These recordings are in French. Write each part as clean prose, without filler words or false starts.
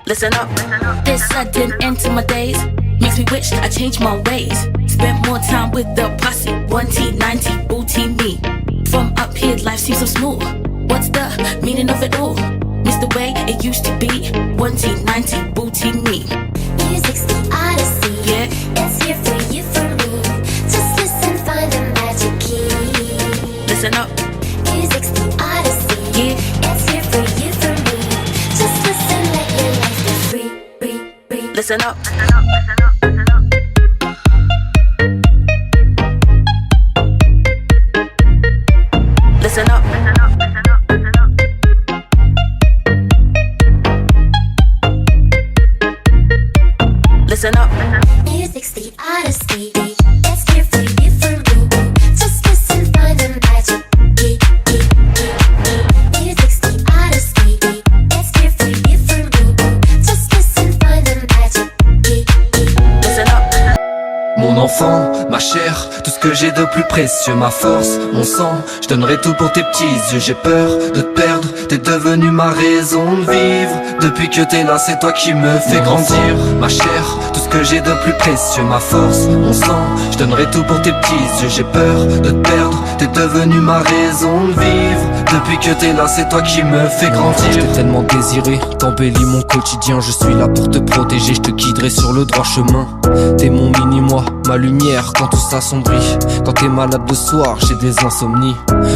Listen up. This sudden end to my days makes me wish I changed my ways. Spent more time with the posse, 1T, 9T, booty me. From up here, life seems so smooth. What's the meaning of it all? Miss the way it used to be. 1T, 9T, booty me. Music's the odyssey. Yeah. It's here for you, for me. Just listen, find the magic key. Listen up. Music's the odyssey. Yeah. It's here for you, for me. Just listen, let your life be free, free, free. Listen up. Listen up. Listen up. Music's the odyssey. It's here for you, for me. Just listen, find the magic key. Music's the odyssey. It's here for you, for me. Just listen, find the magic key. Listen up. Mon enfant, ma chair, tout ce que j'ai de plus précieux, ma force, mon sang, je donnerai tout pour tes petits yeux. J'ai peur de te perdre, t'es devenu ma raison de vivre. Depuis que t'es là, c'est toi qui me fais grandir. Ma chair, tout ce que j'ai de plus précieux, ma force, mon sang, je donnerai tout pour tes petits yeux. J'ai peur de te perdre, t'es devenu ma raison de vivre. Depuis que t'es là, c'est toi qui me fais grandir. Je t'ai tellement désiré, t'embellis mon quotidien. Je suis là pour te protéger, je te guiderai sur le droit chemin. T'es mon mini-moi, ma lumière quand tout s'assombrit. Quand t'es malade le soir, j'ai des insomnies.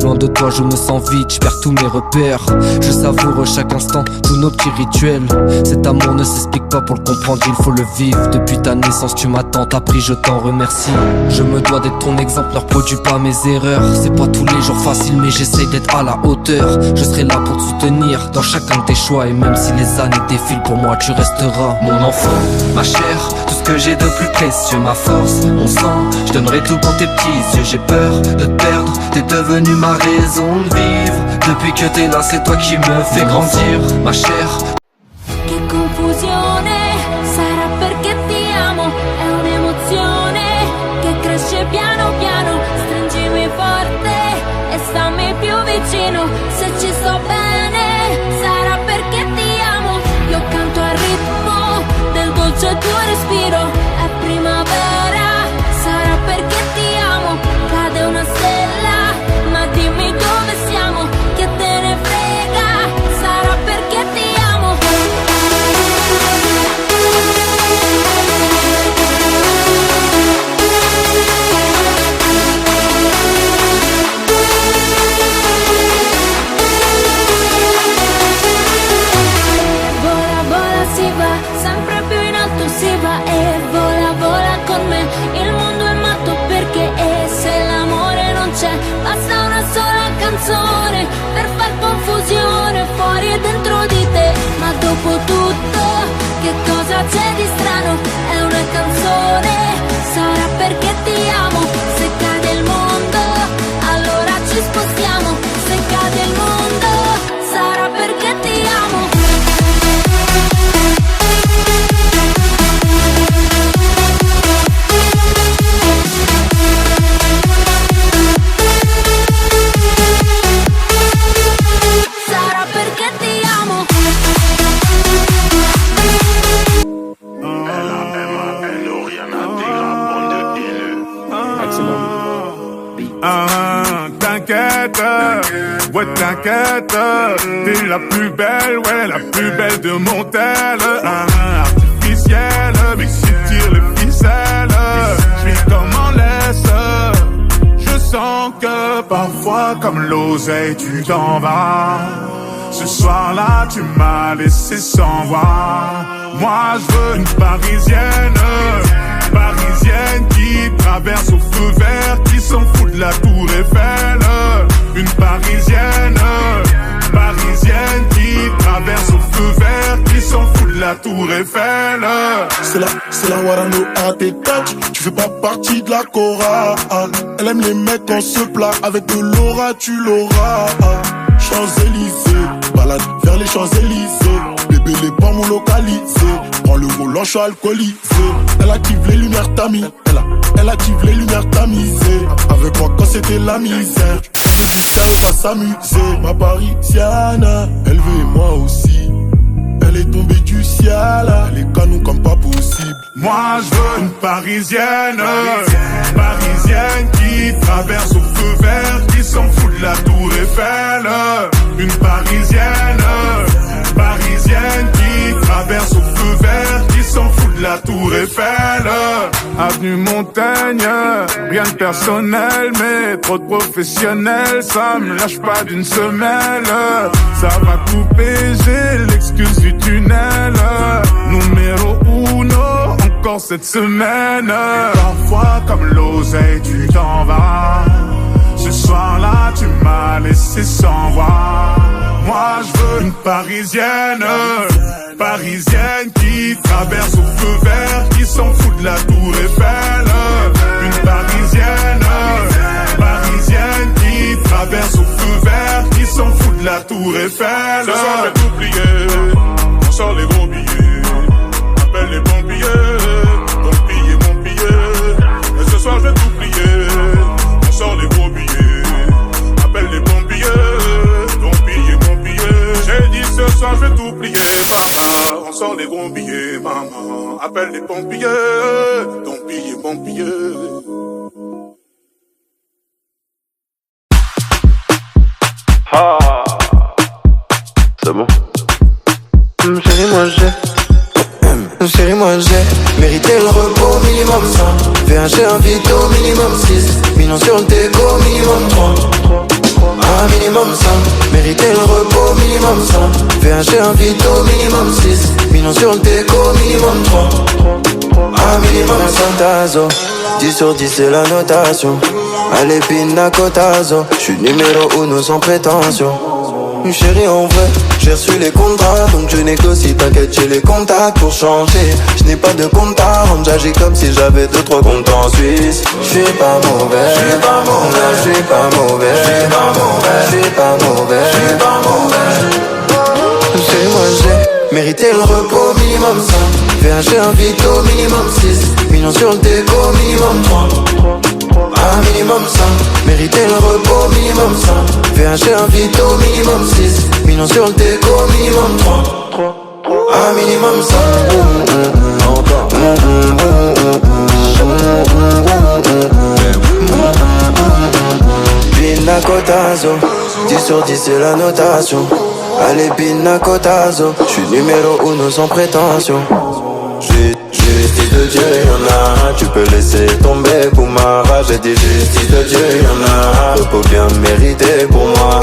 Loin de toi je me sens vide, je perds tous mes repères. Je savoure chaque instant, tous nos petits rituels. Cet amour ne s'explique pas, pour le comprendre il faut le vivre. Depuis ta naissance tu m'attends, t'as pris, je t'en remercie. Je me dois d'être ton exemple, ne reproduis pas mes erreurs. C'est pas tous les jours facile mais j'essaye d'être à la hauteur. Je serai là pour te soutenir dans chacun de tes choix. Et même si les années défilent, pour moi tu resteras mon enfant, ma chair, tout ce que j'ai de plus précieux, ma force, mon sang, je donnerai tout pour tes petits yeux. J'ai peur de te perdre, t'es devenu ma raison de vivre. Depuis que t'es là, c'est toi qui me fais grandir, ma chair. Che confusione, sarà perché ti amo, è un'emozione che cresce piano piano. Stringimi forte e stammi più vicino, se ci sto bene, sarà perché ti amo. Io canto al ritmo del dolce tuo respiro, è primavera, sarà perché ti amo. Cade una stella, ma dimmi dove siamo, che te ne frega, sarà perché ti amo. Vola, vola, si va, sempre più in alto si va. E vola, vola con me, il mondo è matto perché e se l'amore non c'è, basta una sola canzone per far confusione fuori e dentro di te. Ma dopo tutto, che cosa c'è di strano? È una canzone, sarà perché ti amo. Se cade il mondo, allora ci spostiamo. Se cade il mondo, sarà perché ti amo. Sarà perché ti amo. T'inquiète, ouais t'inquiète, t'es la plus belle, ouais la plus belle de mon tel. Artificielle, mais si tire les ficelles, j'vis comme en laisse. Je sens que parfois comme l'oseille tu t'en vas. Ce soir-là tu m'as laissé sans voix. Moi je veux une parisienne, parisienne qui traverse au feu vert, qui s'en fout de la tour Eiffel. Une parisienne, parisienne qui traverse au feu vert, qui s'en fout de la tour Eiffel. C'est la Warano à tes touch, tu fais pas partie de la chorale. Elle aime les mecs en se plat, avec de l'aura tu l'auras. Champs-Élysées, balade vers les Champs-Élysées. Bébé les pommes localisées, prends le volant, je suis alcoolisé. Elle active les lumières tamisées, elle active les lumières tamisées. Avec moi quand c'était la misère, faisais jusqu'à ne pas s'amuser. Ma parisienne, elle veut moi aussi. Elle est tomber du ciel. Les canons comme pas possible. Moi je veux une parisienne, parisienne qui traverse au feu vert, qui s'en fout de la tour Eiffel. Une parisienne, parisienne qui traverse au feu vert, qui s'en fout de la tour Eiffel. Avenue Montaigne, rien de personnel, mais trop de professionnels, ça me lâche pas d'une semelle. Ça va couper, j'ai l'excuse du tunnel. Numéro uno, encore cette semaine. Parfois comme l'oseille, tu t'en vas. Ce soir-là, tu m'as laissé sans voix. Moi, je veux une parisienne, parisienne qui traverse au feu vert, qui s'en fout de la tour Eiffel. Une parisienne, parisienne qui traverse au feu vert, qui s'en fout de la tour Eiffel. Ce soir, je vais tout plier, on sort les gros billets, appelle les pompiers, ton billet, mon billet. Et ce soir, je vais tout plier, on sort les gros billets, appelle les pompiers, ton billet, mon billet. J'ai dit ce soir, je vais tout plier, maman, on sort les gros billets, maman, appelle les pompiers, ton billet, mon billet. Ah, c'est bon. Chérie, moi j'ai mérité le repos minimum 100. VH invite au minimum 6. Millions sur le déco minimum 3. Ah, minimum 100. Mérité le repos minimum 100. VH invite au minimum 6. Millions sur le déco minimum 3. Ah, minimum 100 tazo. 10 sur 10 c'est la notation. Allez pina cotazo. J'suis numéro 1 sans prétention. Chérie en vrai, j'ai reçu les contrats, donc je négocie, t'inquiète j'ai les contacts pour changer. Je n'ai pas de compte à rendre, j'agis comme si j'avais 2-3 comptes en Suisse. Je suis pas mauvais, je suis pas mauvais, je suis pas mauvais, je suis pas mauvais, je suis pas mauvais, je suis pas mauvais. Chez moi j'ai mérité le repos minimum 100. VH invite au minimum 6. Millions sur le déco minimum 3. Ah, minimum 100. Mérité le repos minimum 100. VH invite au minimum 6. Millions sur le déco minimum 3. Ah, minimum 100. Encore. Pina cotazo. 10 sur 10 c'est la notation. Allez pina cotazo. J'suis numéro 1 sans prétention. Justice de Dieu, y'en a, tu peux laisser tomber pour ma rage. J'ai dit justice de Dieu, y'en a, repos bien mérité pour moi.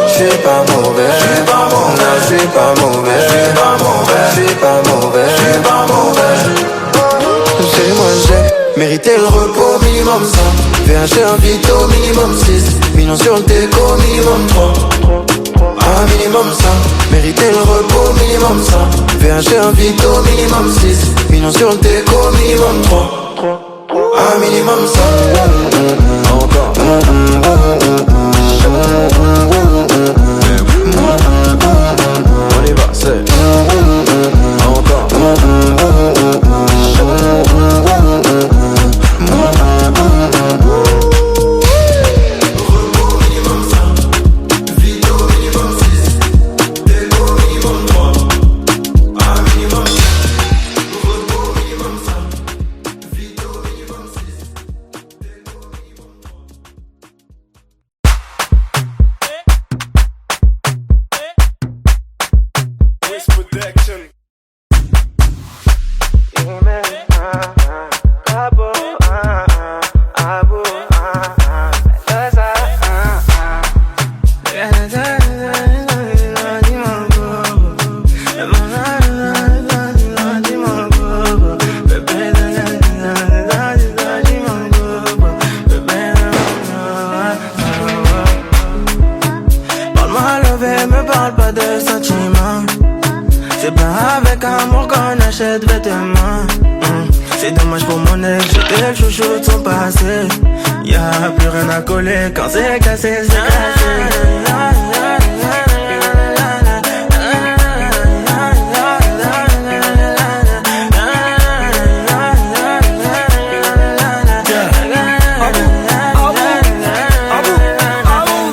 J'suis pas mauvais, j'suis pas mauvais, j'suis pas mauvais, j'suis pas mauvais, j'suis pas mauvais, j'suis pas mauvais. Chez moi j'ai mérité le repos minimum 100. VH invite au minimum 6. Millions sur le déco minimum 3. Ah, minimum 100. Mérité le repos minimum 100. VH invite au minimum 6. Millions sur le déco minimum 3. Ah, minimum 100. Encore. On y va, c'est encore. C'est dommage pour mon ex, j'étais le chouchou de son passé. Y'a plus rien à coller, quand c'est cassé, c'est cassé.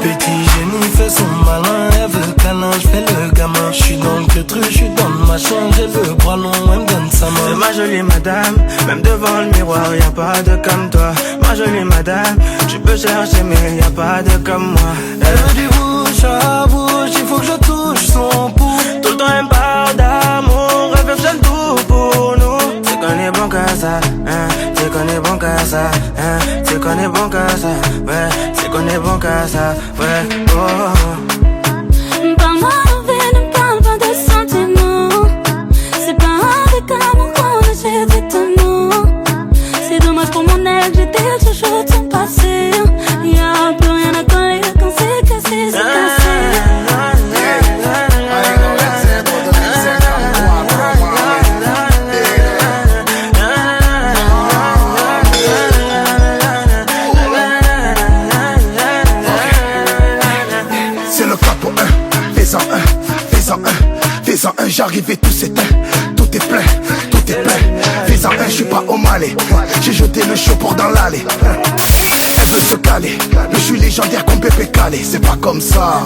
Petit génie fait son malin, elle veut câlin, j'fais le gamin. J'suis dans le truc, j'suis dans le machin. chambre, elle veut bras longs, elle me donne sa main. C'est ma jolie madame, même devant le miroir, y'a pas de comme toi. Ma jolie madame, tu peux chercher mais y'a pas de comme moi. Elle me dit bouche à bouche, il faut que je touche son pouls. Tout le temps elle me parle d'amour, elle veut faire tout pour nous. C'est qu'on est bon qu'à ça, hein, c'est qu'on est bon qu'à ça, hein, c'est qu'on est bon qu'à ça, ouais, c'est qu'on est bon qu'à ça, ouais, oh. Parle-moi de vie, ne parle pas de sentiments. C'est pas avec amour qu'on achète vêtements. C'est dommage pour mon ex, j'étais le chouchou de son passé. Y'a plus rien à coller quand c'est cassé, c'est cassé. Fais-en un, j'arrive et tout s'éteint. Tout est plein, tout est plein. Fais-en un, j'suis pas au Malais. J'ai jeté le chaud dans l'allée. Elle veut se caler, mais j'suis légendaire comme Pépé Calé. C'est pas comme ça.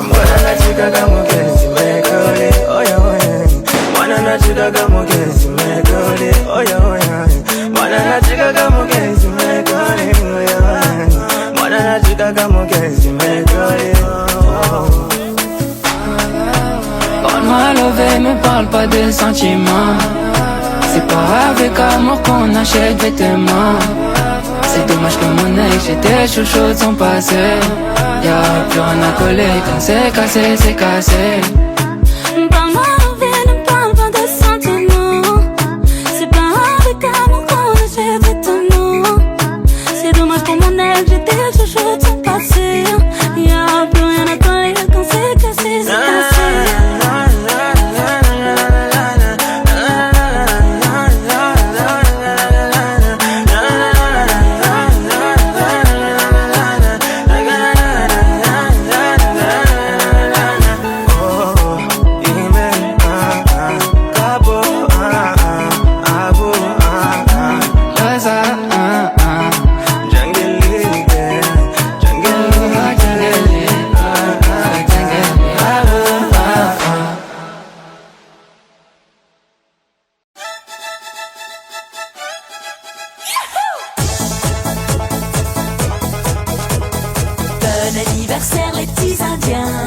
Parle-moi levé, me parle pas de sentiments. C'est pas avec amour qu'on achète vêtements. C'est dommage que mon ex, j'étais chouchou de son passé. Y'a plus rien à coller quand c'est cassé, c'est cassé. Parle-moi de vie, ne parle pas de sentiments. C'est pas avec amour qu'on achète vêtements. C'est dommage pour mon ex, j'étais chouchou de son passé. Y'a plus rien à coller quand c'est cassé, c'est cassé. Bon anniversaire les petits indiens.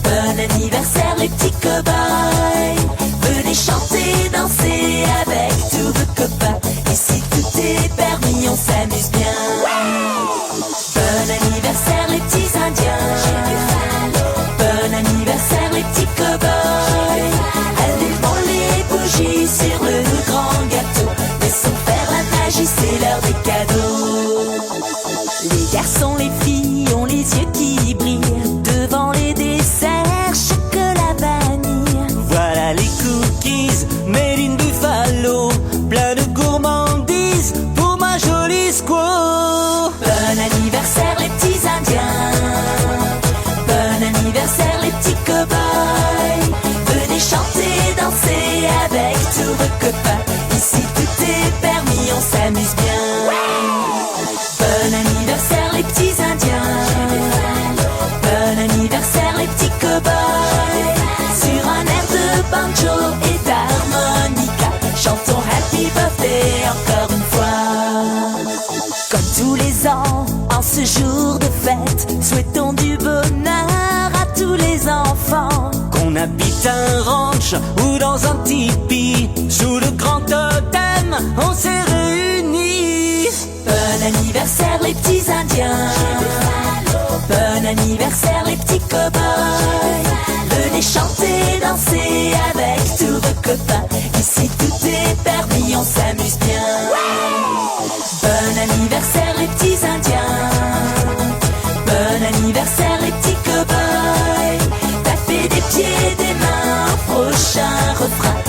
Bon anniversaire les petits cow-boys. Venez chanter, danser avec tous vos copains. Ici tout est permis, on s'amuse bien. Bon anniversaire les petits indiens. Bon anniversaire les petits cow-boys. Allumons les bougies sur le grand gâteau. Laissons faire la magie, c'est l'heure des cadeaux. Les garçons, les filles ont les yeux qui brillent devant les desserts chocolat vanille. Voilà les cookies made in Buffalo, plein de gourmandises pour ma jolie squaw. Bon anniversaire les petits indiens. Bon anniversaire les petits cow-boys. Venez chanter, danser avec tous vos copains. Ici tout est permis, on s'amuse bien. Bon anniversaire les petits indiens. Bon anniversaire les petits cow-boys. Sur un air de banjo et d'harmonica, chantons Happy Birthday encore une fois. Comme tous les ans, en ce jour de fête, souhaitons du bonheur à tous les enfants. Qu'on habite un ranch ou dans un tipi, sous le grand totem, on s'est réunis. Bon anniversaire les petits indiens. Bon anniversaire les petits cow-boys. Venez chanter, danser avec tous vos copains. Ici tout est permis, on s'amuse bien. Bon anniversaire les petits indiens. Bon anniversaire les petits cow-boys. Tapez des pieds, des mains, prochain refrain.